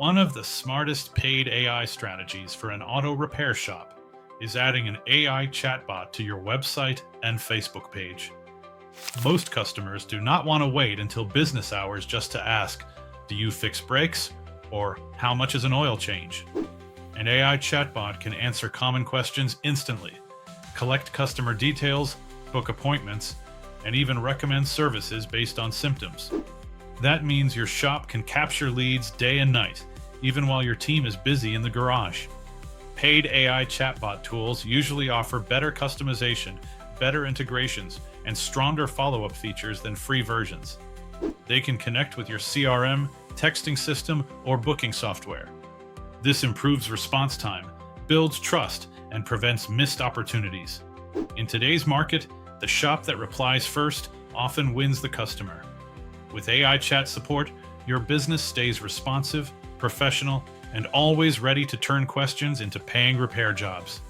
One of the smartest paid AI strategies for an auto repair shop is adding an AI chatbot to your website and Facebook page. Most customers do not want to wait until business hours just to ask, "Do you fix brakes?" or "How much is an oil change?" An AI chatbot can answer common questions instantly, collect customer details, book appointments, and even recommend services based on symptoms. That means your shop can capture leads day and night, even while your team is busy in the garage. Paid AI chatbot tools usually offer better customization, better integrations, and stronger follow-up features than free versions. They can connect with your CRM, texting system, or booking software. This improves response time, builds trust, and prevents missed opportunities. In today's market, the shop that replies first often wins the customer. With AI chat support, your business stays responsive, professional, and always ready to turn questions into paying repair jobs.